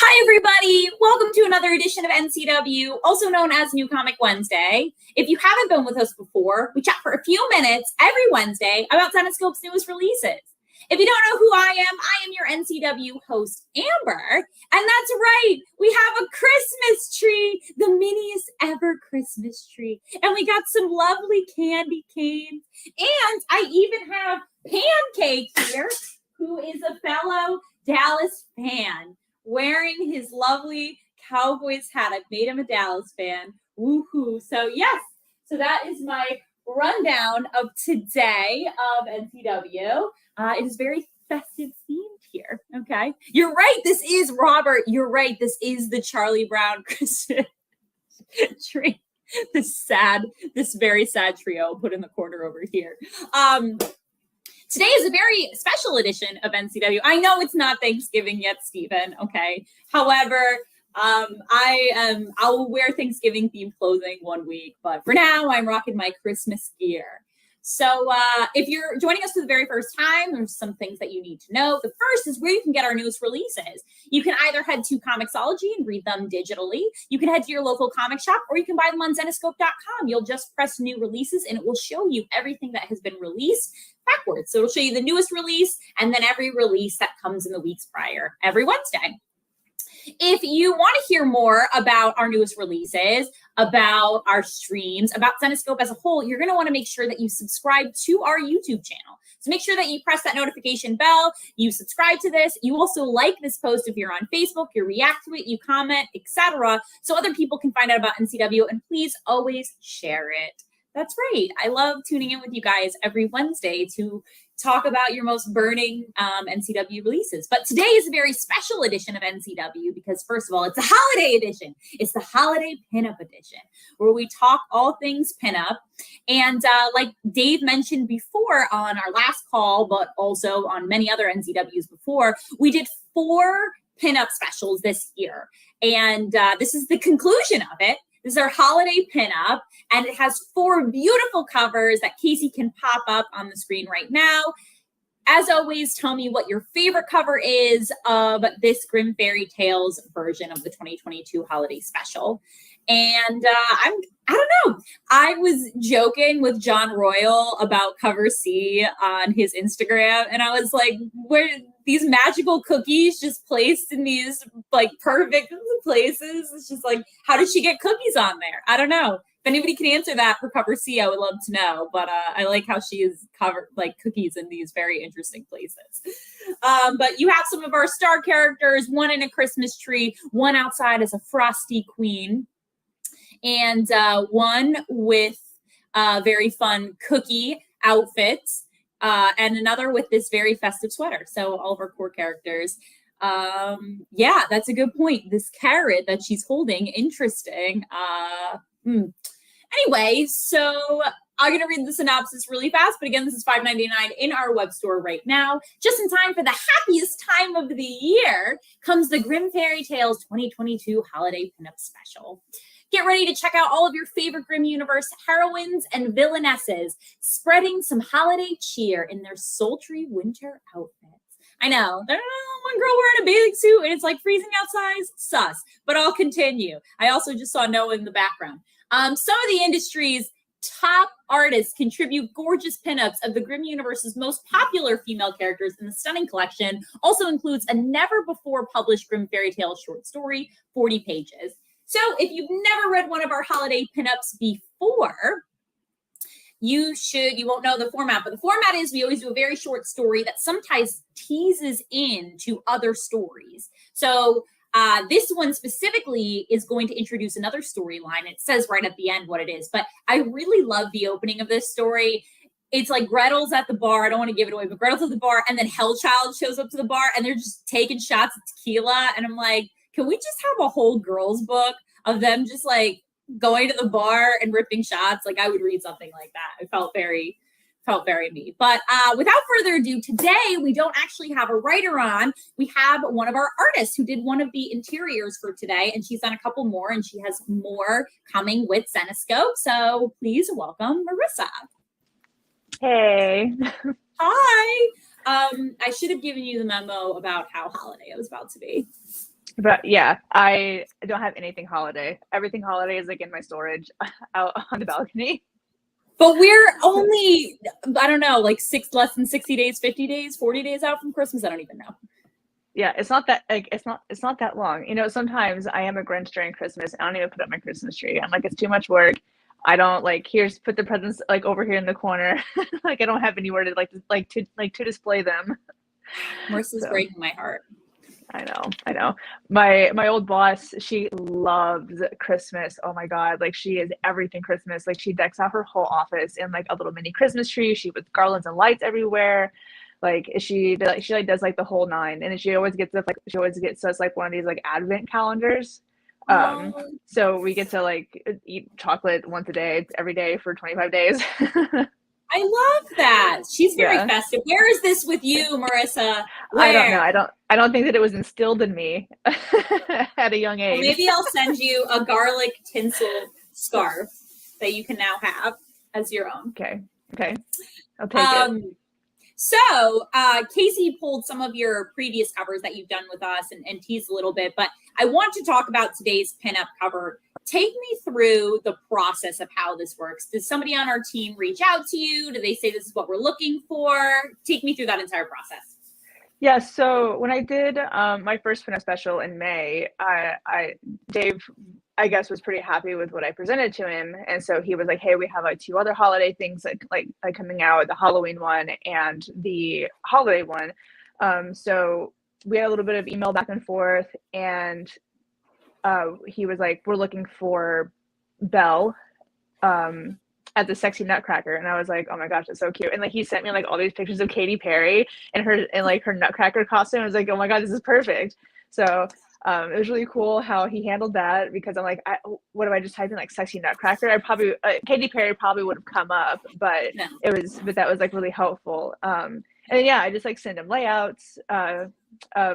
Hi, everybody. Welcome to another edition of NCW, also known as New Comic Wednesday. If you haven't been with us before, we chat for a few minutes every Wednesday about Zenescope's newest releases. If you don't know who I am your NCW host, Amber. And that's right, we have a Christmas tree, the miniest ever Christmas tree. And we got some lovely candy canes. And I even have Pancake here, who is a fellow Dallas fan, wearing his lovely Cowboys hat. I've made him a Dallas fan. Woohoo. So yes, so that is my rundown of today of NCW. It is very festive themed here. Okay. You're right. This is Robert. You're right. This is the Charlie Brown Christmas tree. This very sad trio put in the corner over here. Today is a very special edition of NCW. I know it's not Thanksgiving yet, Stephen, okay? However, I'll wear Thanksgiving themed clothing one week, but for now I'm rocking my Christmas gear. So if you're joining us for the very first time, there's some things that you need to know. The first is where you can get our newest releases. You can either head to Comixology and read them digitally. You can head to your local comic shop, or you can buy them on Zenescope.com. You'll just press new releases and it will show you everything that has been released backwards. So it'll show you the newest release and then every release that comes in the weeks prior every Wednesday. If you want to hear more about our newest releases, about our streams, about Zenescope as a whole, you're going to want to make sure that you subscribe to our YouTube channel. So make sure that you press that notification bell, you subscribe to this, you also like this post if you're on Facebook, you react to it, you comment, etc., so other people can find out about NCW, and please always share it. That's right. I love tuning in with you guys every Wednesday to talk about your most burning NCW releases. But today is a very special edition of NCW because, first of all, it's a holiday edition. It's the Holiday Pinup edition, where we talk all things pinup. And like Dave mentioned before on our last call, but also on many other NCWs before, we did 4 pinup specials this year. And this is the conclusion of it. This is our holiday pinup, and it has 4 beautiful covers that Casey can pop up on the screen right now. As always, tell me what your favorite cover is of this Grimm Fairy Tales version of the 2022 holiday special. And I don't know. I was joking with John Royal about cover C on his Instagram, and I was like, where these magical cookies just placed in these like perfect places? It's just like, how did she get cookies on there? I don't know. If anybody can answer that for cover C, I would love to know. But I like how she is covered like cookies in these very interesting places. But you have some of our star characters, one in a Christmas tree, one outside as a frosty queen, and one with very fun cookie outfits, and another with this very festive sweater. So all of our core characters. Yeah, that's a good point. This carrot that she's holding, interesting. Anyway, so I'm going to read the synopsis really fast, but again, this is $5.99 in our web store right now. Just in time for the happiest time of the year comes the Grimm Fairy Tales 2022 Holiday Pinup Special. Get ready to check out all of your favorite Grimm universe heroines and villainesses, spreading some holiday cheer in their sultry winter outfits. I know, there's one girl wearing a bathing suit and it's like freezing outside. Sus, but I'll continue. I also just saw Noah in the background. Some of the industry's top artists contribute gorgeous pinups of the Grimm universe's most popular female characters, and the stunning collection also includes a never-before-published Grimm Fairy Tales short story, 40 pages. So if you've never read one of our holiday pinups before, you won't know the format, but the format is we always do a very short story that sometimes teases into other stories. So this one specifically is going to introduce another storyline. It says right at the end what it is, but I really love the opening of this story. It's like Gretel's at the bar. I don't want to give it away, but Gretel's at the bar, and then Hellchild shows up to the bar, and they're just taking shots of tequila. And I'm like, can we just have a whole girls book of them just like going to the bar and ripping shots? Like, I would read something like that. It felt very me. But without further ado, today we don't actually have a writer on. We have one of our artists who did one of the interiors for today, and she's done a couple more, and she has more coming with Zenescope. So please welcome Marissa. Hey. Hi. I should have given you the memo about how holiday it was about to be. But yeah, I don't have anything holiday. Everything holiday is like in my storage out on the balcony. But we're only, I don't know, like less than 60 days, 50 days, 40 days out from Christmas. I don't even know. Yeah, it's not that like it's not that long. You know, sometimes I am a Grinch during Christmas. I don't even put up my Christmas tree. I'm like, it's too much work. I don't like here's put the presents like over here in the corner. Like I don't have anywhere to to display them. Marissa's So breaking my heart. I know. My old boss, she loves Christmas. Oh my God. Like she is everything Christmas. Like she decks out her whole office in like a little mini Christmas tree. She with garlands and lights everywhere. Like she like does like the whole nine. And then she always gets us like one of these like advent calendars. Oh, So we get to like eat chocolate once a day, every day for 25 days. I love that. She's very Yeah. festive. Where is this with you, Marissa? I don't know. Where? I don't think that it was instilled in me at a young Well, age. maybe I'll send you a garlic tinsel scarf that you can now have as your own. Okay. Okay. I'll take it. So Casey pulled some of your previous covers that you've done with us and teased a little bit, but I want to talk about today's pinup cover. Take me through the process of how this works. Does somebody on our team reach out to you? Do they say this is what we're looking for? Take me through that entire process. Yeah, so when I did my first Pinup special in May, Dave, I guess, was pretty happy with what I presented to him, and so he was like, "Hey, we have like two other holiday things like coming out, the Halloween one and the holiday one." So we had a little bit of email back and forth, and he was like, "We're looking for Belle." As a sexy nutcracker, and I was like, oh my gosh, that's so cute. And like he sent me like all these pictures of Katy Perry and her nutcracker costume. I was like, oh my god, this is perfect. So it was really cool how he handled that, because I'm like, what do I just type in like sexy nutcracker? I probably Katy Perry probably would have come up, but No. that was like really helpful. And then, yeah, I just like send him layouts of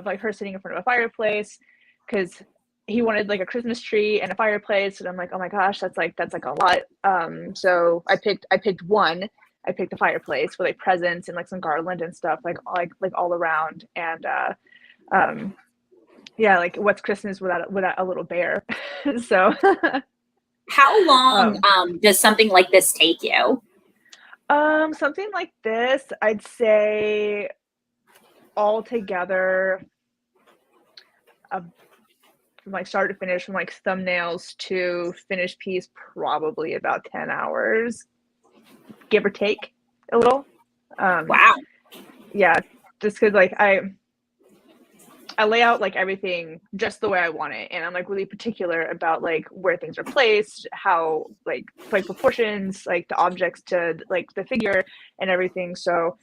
like her sitting in front of a fireplace, because he wanted like a Christmas tree and a fireplace, and I'm like, oh my gosh, that's like a lot. So I picked one. I picked the fireplace with like presents and like some garland and stuff like all around. And yeah, like what's Christmas without a little bear? So How long does something like this take you? Something like this, I'd say all together, from like start to finish, from like thumbnails to finished piece, probably about 10 hours, give or take a little. Wow. Yeah, just because like I lay out like everything just the way I want it, and I'm like really particular about like where things are placed, how like proportions, like the objects to like the figure and everything. So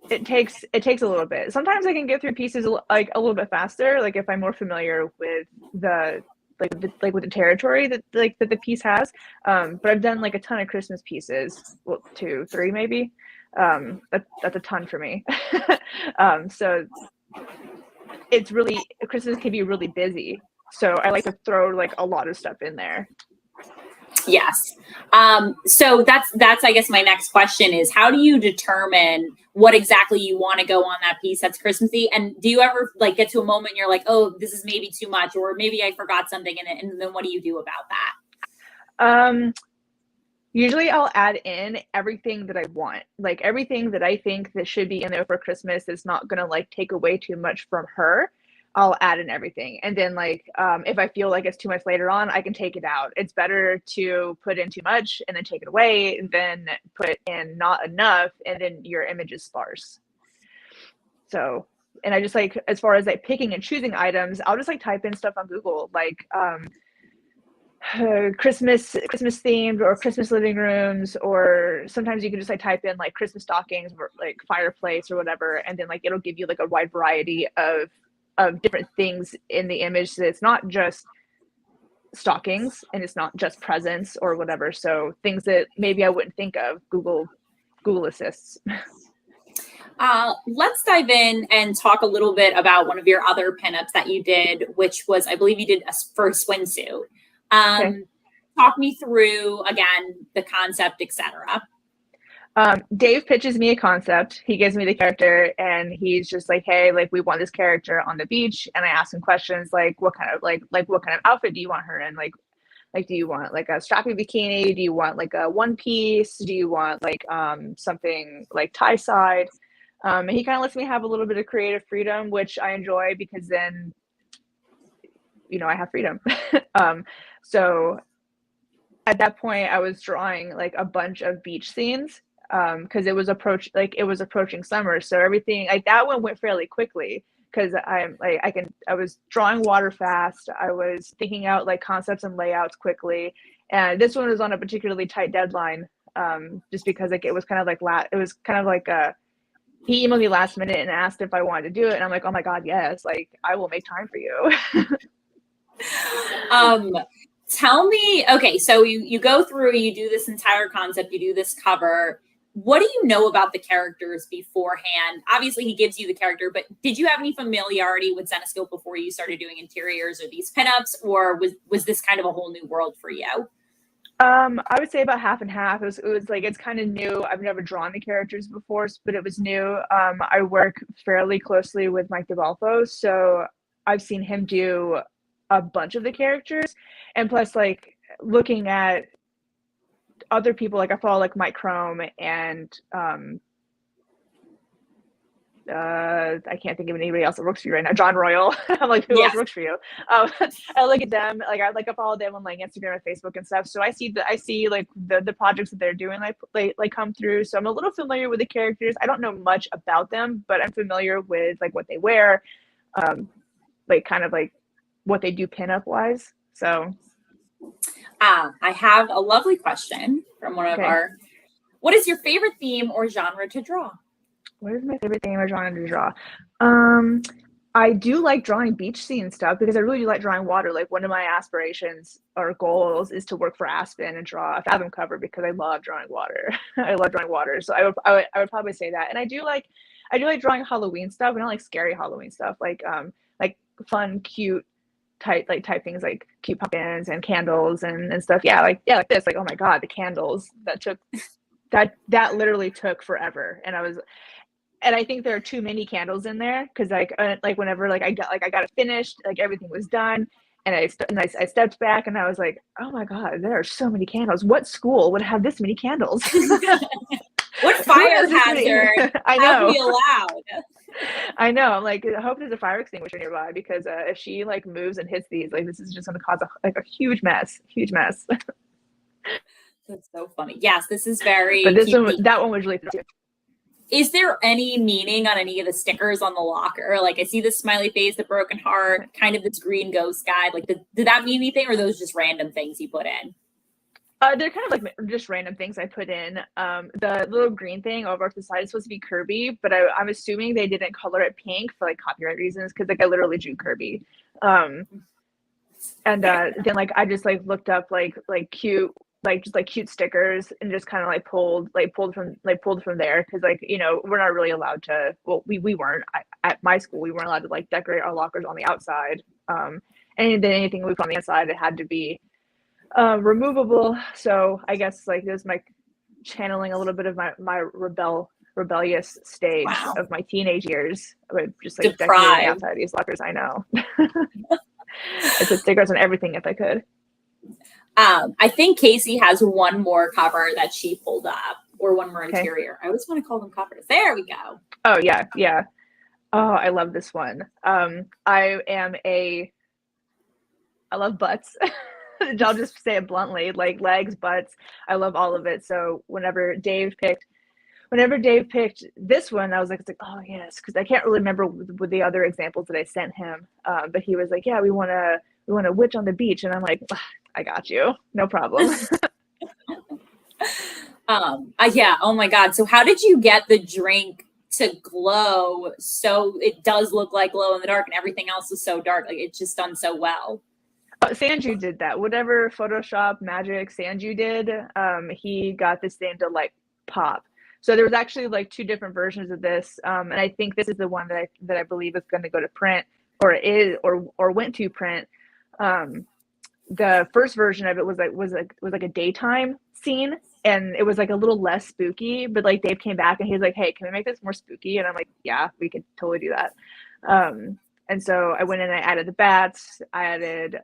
it takes a little bit. Sometimes I can get through pieces like a little bit faster, like if I'm more familiar with the with the territory that that the piece has. But I've done like a ton of Christmas pieces, well, 2, 3 maybe. That's a ton for me. So it's really, Christmas can be really busy. So I like to throw like a lot of stuff in there. Yes. So that's I guess my next question is, how do you determine what exactly you want to go on that piece that's Christmassy? And do you ever like get to a moment you're like, oh, this is maybe too much, or maybe I forgot something in it, and then what do you do about that? Usually I'll add in everything that I want, like everything that I think that should be in there for Christmas is not gonna like take away too much from her. I'll add in everything. And then like if I feel like it's too much later on, I can take it out. It's better to put in too much and then take it away than put in not enough and then your image is sparse. So, and I just like, as far as like picking and choosing items, I'll just like type in stuff on Google, like Christmas themed or Christmas living rooms, or sometimes you can just like type in like Christmas stockings or like fireplace or whatever, and then like it'll give you like a wide variety of different things in the image, so it's not just stockings and it's not just presents or whatever. So things that maybe I wouldn't think of, Google assists. Let's dive in and talk a little bit about one of your other pinups that you did, which was, I believe you did for a swimsuit. Okay. Talk me through again the concept, etc. Dave pitches me a concept. He gives me the character, and he's just like, "Hey, like we want this character on the beach." And I ask him questions like, "What kind of what kind of outfit do you want her in? Like, do you want like a strappy bikini? Do you want like a one piece? Do you want like something like tie side?" And he kind of lets me have a little bit of creative freedom, which I enjoy because then, I have freedom. So at that point, I was drawing like a bunch of beach scenes because it was approaching summer, so everything like that one went fairly quickly because I was drawing water fast. I was thinking out like concepts and layouts quickly, and this one was on a particularly tight deadline just because like it was kind of like he emailed me last minute and asked if I wanted to do it, and I'm like, oh my god, yes, like I will make time for you. Tell me, okay, so you go through, you do this entire concept, you do this cover. What do you know about the characters beforehand? Obviously, he gives you the character, but did you have any familiarity with Zenescope before you started doing interiors or these pinups, or was this kind of a whole new world for you? I would say about half and half. It was like it's kind of new. I've never drawn the characters before, but it was new. I work fairly closely with Mike DeBalfo, so I've seen him do a bunch of the characters, and plus like looking at other people, like I follow like Mike Chrome and I can't think of anybody else that works for you right now. John Royal. I'm like, who else works for you? I look at them, like I follow them on like Instagram and Facebook and stuff. So I see like the projects that they're doing like come through. So I'm a little familiar with the characters. I don't know much about them, but I'm familiar with like what they wear, like kind of like what they do pinup wise. So I have a lovely question from one of our. What is your favorite theme or genre to draw? What is my favorite theme or genre to draw? I do like drawing beach scene stuff because I really do like drawing water. Like one of my aspirations or goals is to work for Aspen and draw a Fathom cover because I love drawing water. I love drawing water. So I would probably say that. And I do like drawing Halloween stuff, but not like scary Halloween stuff, like fun, cute type things like cute pumpkins and candles and stuff. Like this. Like, oh my god, the candles that literally took forever. And I think there are too many candles in there because like whenever like I got it finished, like everything was done, and I stepped back and I was like, oh my god, there are so many candles. What school would have this many candles? What fire hazard have we allowed? I know. I'm like, I hope there's a fire extinguisher nearby because if she like moves and hits these, like this is just going to cause a huge mess. That's so funny. Yes, this is very. But that one was really cute. Is there any meaning on any of the stickers on the locker? Like I see the smiley face, the broken heart, kind of this green ghost guy. Like did that mean anything, or are those just random things you put in? They're kind of like just random things I put in. The little green thing over the side is supposed to be Kirby, but I'm assuming they didn't color it pink for like copyright reasons because like I literally drew Kirby. And then like I just like looked up like cute cute stickers and just kind of pulled from there because like we're not really allowed to. Well, we weren't at my school. We weren't allowed to like decorate our lockers on the outside. And then anything we put on the inside, it had to be removable. So I guess like this my channeling a little bit of my rebellious stage of my teenage years, but just like decorating outside these lockers. I know. I put stickers on everything if I could. I think Casey has one more cover that she pulled up, or one more interior. I always want to call them covers. There we go. Oh yeah. Oh, I love this one. I love butts. I'll just say it bluntly, like legs, butts. I love all of it. So whenever Dave picked this one, I was like, oh yes, because I can't really remember with the other examples that I sent him. But he was like, yeah, we want a witch on the beach, and I'm like, I got you, no problem. Yeah. Oh my god. So how did you get the drink to glow so it does look like glow in the dark, and everything else is so dark? Like it's just done so well. Sanju did that. Whatever Photoshop magic Sanju did, he got this thing to like pop. So there was actually like two different versions of this, and I think this is the one that I believe is going to go to print, or went to print. The first version of it was like a daytime scene, and it was like a little less spooky, but like Dave came back and he was like, hey, can we make this more spooky? And I'm like, yeah, we could totally do that. And so I went in and I added the bats, I added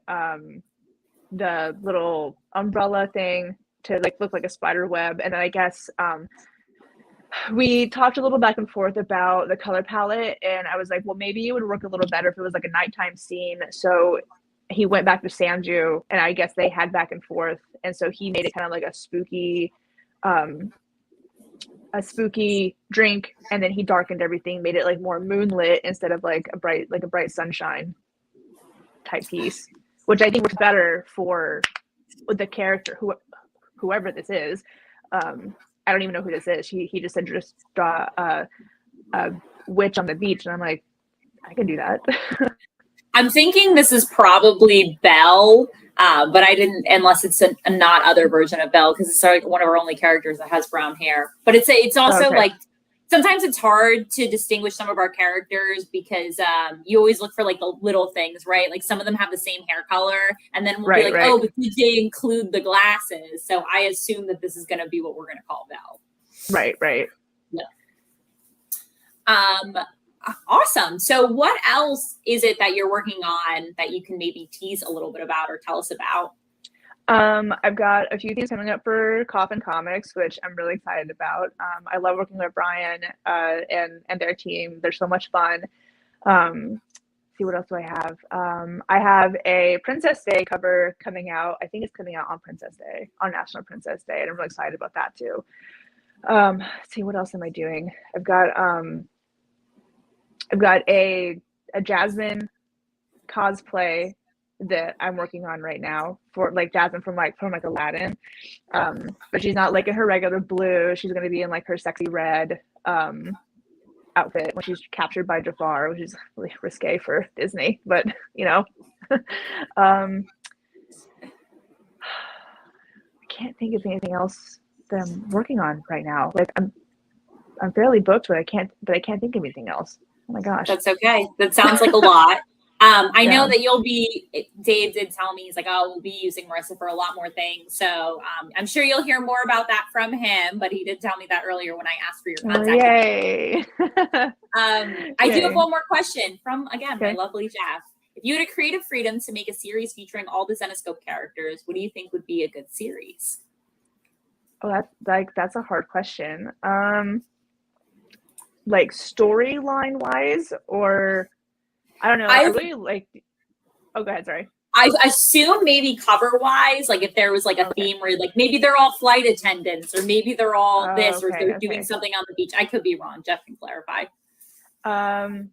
the little umbrella thing to like look like a spider web. And then I guess we talked a little back and forth about the color palette, and I was like, well, maybe it would work a little better if it was like a nighttime scene. So he went back to Sanju, and I guess they had back and forth, and so he made it kind of like a spooky drink, and then he darkened everything, made it like more moonlit instead of like a bright sunshine type piece, which I think works better for the character, whoever this is. I don't even know who this is. He just said just draw a witch on the beach, and I'm like, I can do that. I'm thinking this is probably Belle, but I didn't, unless it's a not other version of Belle, because it's like one of our only characters that has brown hair. But it's also okay. like, sometimes it's hard to distinguish some of our characters because you always look for like the little things, right? Like some of them have the same hair color, and then we'll be like, oh, but did they include the glasses? So I assume that this is going to be what we're going to call Belle. Right. Yeah. Awesome. So what else is it that you're working on that you can maybe tease a little bit about or tell us about? I've got a few things coming up for Coffin Comics, which I'm really excited about. I love working with Brian and their team. They're so much fun. See, what else do I have? I have a Princess Day cover coming out. I think it's coming out on Princess Day, on National Princess Day, and I'm really excited about that too. Let's see, what else am I doing? I've got a Jasmine cosplay that I'm working on right now for like Jasmine from Aladdin. But she's not like in her regular blue. She's going to be in like her sexy red outfit when she's captured by Jafar, which is really risque for Disney, but you know. I can't think of anything else that I'm working on right now. Like I'm fairly booked, but I can't think of anything else. Oh my gosh. That's okay. That sounds like a lot. I know that Dave did tell me, he's like, oh, we'll be using Marissa for a lot more things. So I'm sure you'll hear more about that from him, but he did tell me that earlier when I asked for your contact. Yay. I do have one more question from, again, my lovely Jeff. If you had a creative freedom to make a series featuring all the Zenescope characters, what do you think would be a good series? Oh, that's a hard question. Like storyline wise, or I don't know. I really like. Oh, go ahead. Sorry. I assume maybe cover wise, like if there was like a theme where like maybe they're all flight attendants, or maybe they're all or they're doing something on the beach. I could be wrong. Jeff can clarify. Oh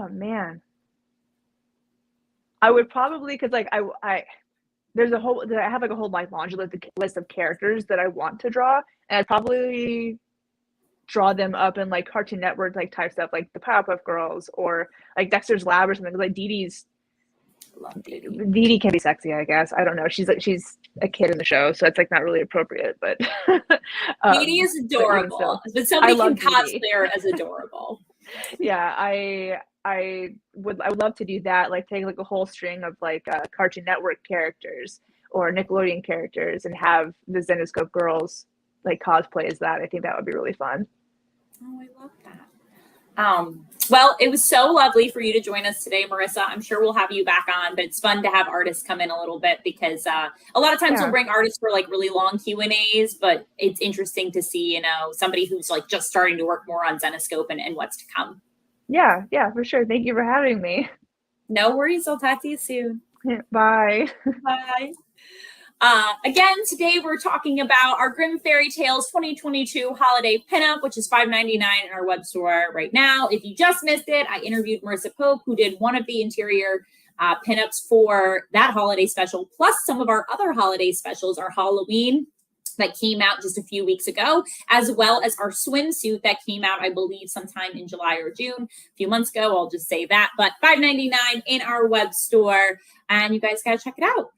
man. I would probably, because like I have like a whole like laundry list of characters that I want to draw, and I'd probably draw them up in like Cartoon Network like type stuff, like the Powerpuff Girls or like Dexter's Lab or something. Like Dee Dee can be sexy, I guess. I don't know. She's a kid in the show, so it's like not really appropriate. But Dee Dee is adorable. But somebody can cosplay her as adorable. Yeah, I would love to do that. Like take like a whole string of like Cartoon Network characters or Nickelodeon characters and have the Zenescope girls like cosplay as that. I think that would be really fun. Oh, I love that. Well, it was so lovely for you to join us today, Marissa. I'm sure we'll have you back on, but it's fun to have artists come in a little bit because a lot of times we'll bring artists for like really long Q&As, but it's interesting to see, you know, somebody who's like just starting to work more on Zenescope and what's to come. Yeah, for sure. Thank you for having me. No worries. I'll talk to you soon. Bye. Bye. Again, today we're talking about our Grimm Fairy Tales 2022 Holiday Pinup, which is $5.99 in our web store right now. If you just missed it, I interviewed Marissa Pope, who did one of the interior pinups for that holiday special, plus some of our other holiday specials, our Halloween that came out just a few weeks ago, as well as our swimsuit that came out, I believe, sometime in July or June, a few months ago. I'll just say that, but $5.99 in our web store, and you guys got to check it out.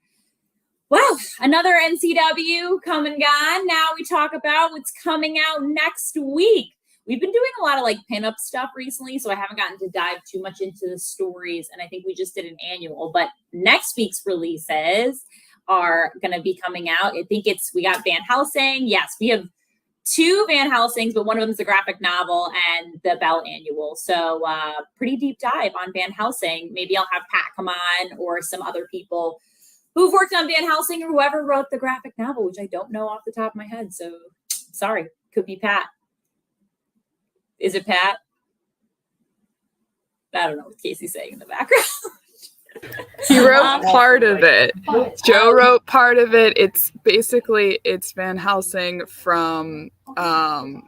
Well, another NCW come and gone. Now we talk about what's coming out next week. We've been doing a lot of like pinup stuff recently, so I haven't gotten to dive too much into the stories, and I think we just did an annual. But next week's releases are going to be coming out. I think we got Van Helsing. Yes, we have 2 Van Helsings, but one of them is the graphic novel and the Bell Annual. So pretty deep dive on Van Helsing. Maybe I'll have Pat come on or some other people who've worked on Van Helsing or whoever wrote the graphic novel, which I don't know off the top of my head. So sorry, could be Pat. Is it Pat? I don't know what Casey's saying in the background. He wrote part of it. Joe wrote part of it. It's Van Helsing from the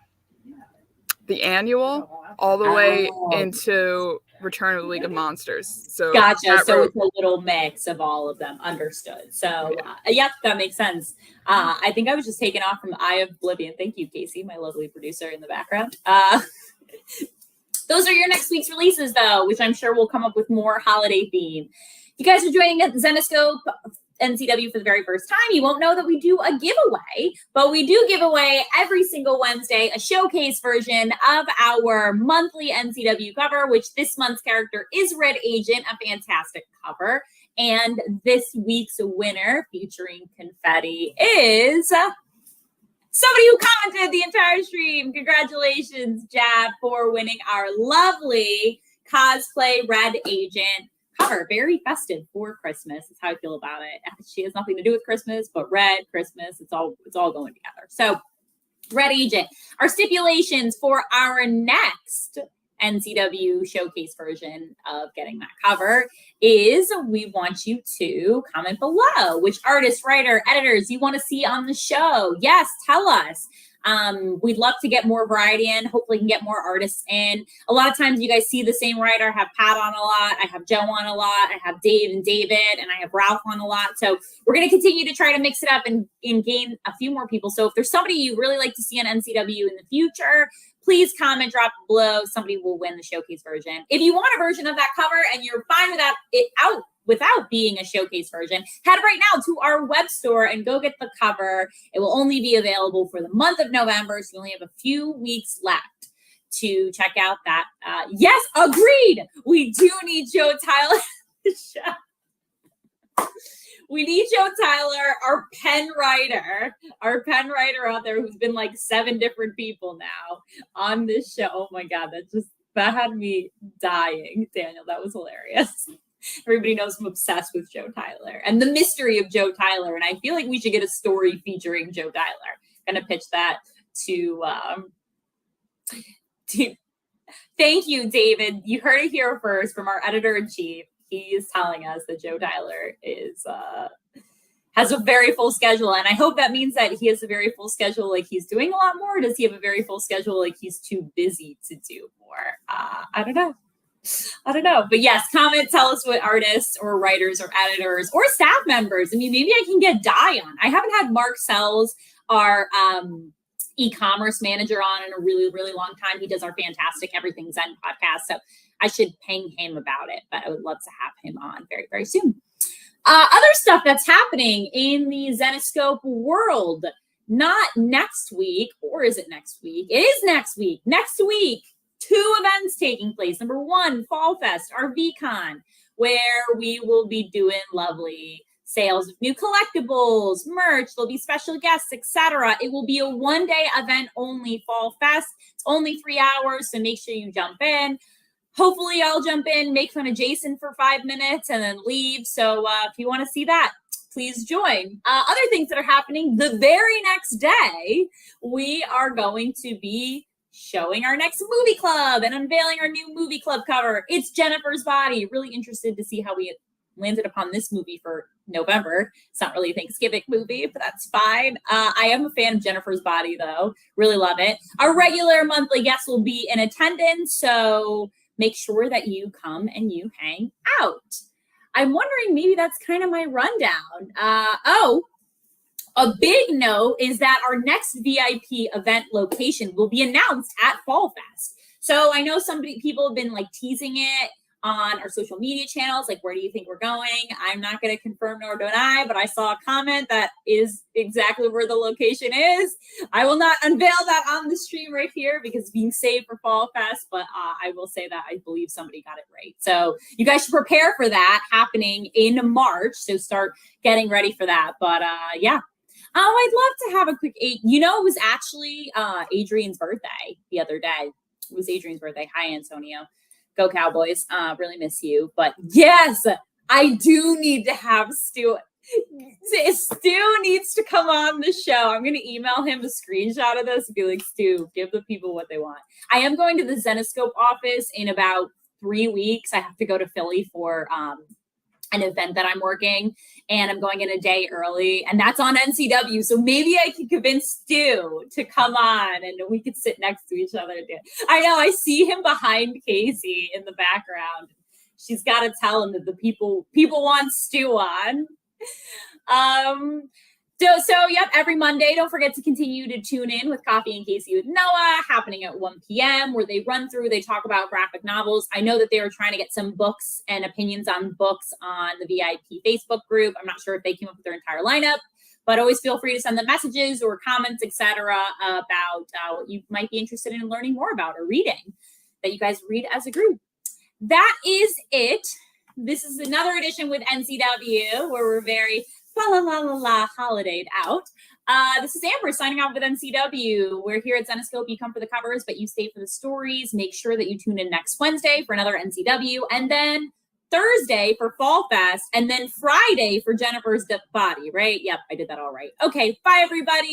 annual all the way into Return of the League of Monsters. So gotcha. So it's a little mix of all of them. Understood. So yeah, that makes sense. I think I was just taken off from the Eye of Oblivion. Thank you, Casey, my lovely producer in the background. Those are your next week's releases, though, which I'm sure will come up with more holiday theme. You guys are joining at the Zenescope NCW for the very first time. You won't know that we do a giveaway, but we do give away every single Wednesday a showcase version of our monthly NCW cover, which this month's character is Red Agent, a fantastic cover. And this week's winner, featuring confetti, is somebody who commented the entire stream. Congratulations, Jab, for winning our lovely cosplay Red Agent cover. Very festive for Christmas. That's how I feel about it. She has nothing to do with Christmas, but red, Christmas, it's all going together. So Red Agent. Our stipulations for our next NCW showcase version of getting that cover is we want you to comment below which artists, writer, editors you want to see on the show. Yes, tell us. We'd love to get more variety in. Hopefully, we can get more artists in. A lot of times, you guys see the same writer. I have Pat on a lot. I have Joe on a lot. I have Dave and David, and I have Ralph on a lot. So we're going to continue to try to mix it up and gain a few more people. So if there's somebody you really like to see on NCW in the future, please comment, drop below. Somebody will win the showcase version. If you want a version of that cover and you're fine with it out without being a showcase version, head right now to our web store and go get the cover. It will only be available for the month of November, so you only have a few weeks left to check out that. Yes, agreed. We do need Joe Tyler on the show. We need Joe Tyler, our pen writer out there who's been like 7 different people now on this show. Oh my God, that had me dying, Daniel. That was hilarious. Everybody knows I'm obsessed with Joe Tyler and the mystery of Joe Tyler. And I feel like we should get a story featuring Joe Tyler. I'm going to pitch that to thank you, David. You heard it here first from our editor-in-chief. He's telling us that Joe Tyler has a very full schedule. And I hope that means that he has a very full schedule, like he's doing a lot more. Or does he have a very full schedule, like he's too busy to do more? I don't know. But yes, comment, tell us what artists or writers or editors or staff members. I mean, maybe I can get Di on. I haven't had Mark Sells, our e-commerce manager, on in a really, really long time. He does our fantastic Everything Zen podcast. So I should ping him about it, but I would love to have him on very, very soon. Other stuff that's happening in the Zenescope world, not next week, or is it next week? It is next week. Next week. 2 events taking place. Number 1, Fall Fest, our VCon, where we will be doing lovely sales of new collectibles, merch. There'll be special guests, etc. It will be a 1-day event only, Fall Fest. It's only 3 hours, so make sure you jump in. Hopefully, I'll jump in, make fun of Jason for 5 minutes, and then leave. So if you want to see that, please join. Other things that are happening, the very next day, we are going to be showing our next movie club and unveiling our new movie club cover. It's Jennifer's Body. Really interested to see how we landed upon this movie for November. It's not really a Thanksgiving movie, but that's fine. I am a fan of Jennifer's Body, though. Really love it. Our regular monthly guests will be in attendance, so make sure that you come and you hang out. I'm wondering, maybe that's kind of my rundown. A big note is that our next VIP event location will be announced at Fall Fest. So I know people have been like teasing it on our social media channels. Like, where do you think we're going? I'm not going to confirm nor deny, but I saw a comment that is exactly where the location is. I will not unveil that on the stream right here because being saved for Fall Fest, but I will say that I believe somebody got it right. So you guys should prepare for that happening in March. So start getting ready for that. But yeah. Oh, I'd love to have a quick it was actually Adrian's birthday the other day. It was Adrian's birthday. Hi, Antonio. Go Cowboys. Really miss you. But yes, I do need to have Stu. Stu needs to come on the show. I'm going to email him a screenshot of this and be like, Stu, give the people what they want. I am going to the Zenescope office in about 3 weeks. I have to go to Philly for an event that I'm working, and I'm going in a day early, and that's on NCW. So maybe I can convince Stu to come on and we could sit next to each other. I know, I see him behind Casey in the background. She's got to tell him that the people want Stu on. So yep, every Monday, don't forget to continue to tune in with Coffee and Casey with Noah, happening at 1 p.m., where they talk about graphic novels. I know that they were trying to get some books and opinions on books on the VIP Facebook group. I'm not sure if they came up with their entire lineup, but always feel free to send them messages or comments, etc., about what you might be interested in learning more about or reading that you guys read as a group. That is it. This is another edition with NCW, where we're very holidayed out. This is Amber signing off with NCW. We're here at Zenescope. You come for the covers, but you stay for the stories. Make sure that you tune in next Wednesday for another NCW, and then Thursday for Fall Fest, and then Friday for Jennifer's Body, right? Yep, I did that all right. Okay, bye, everybody.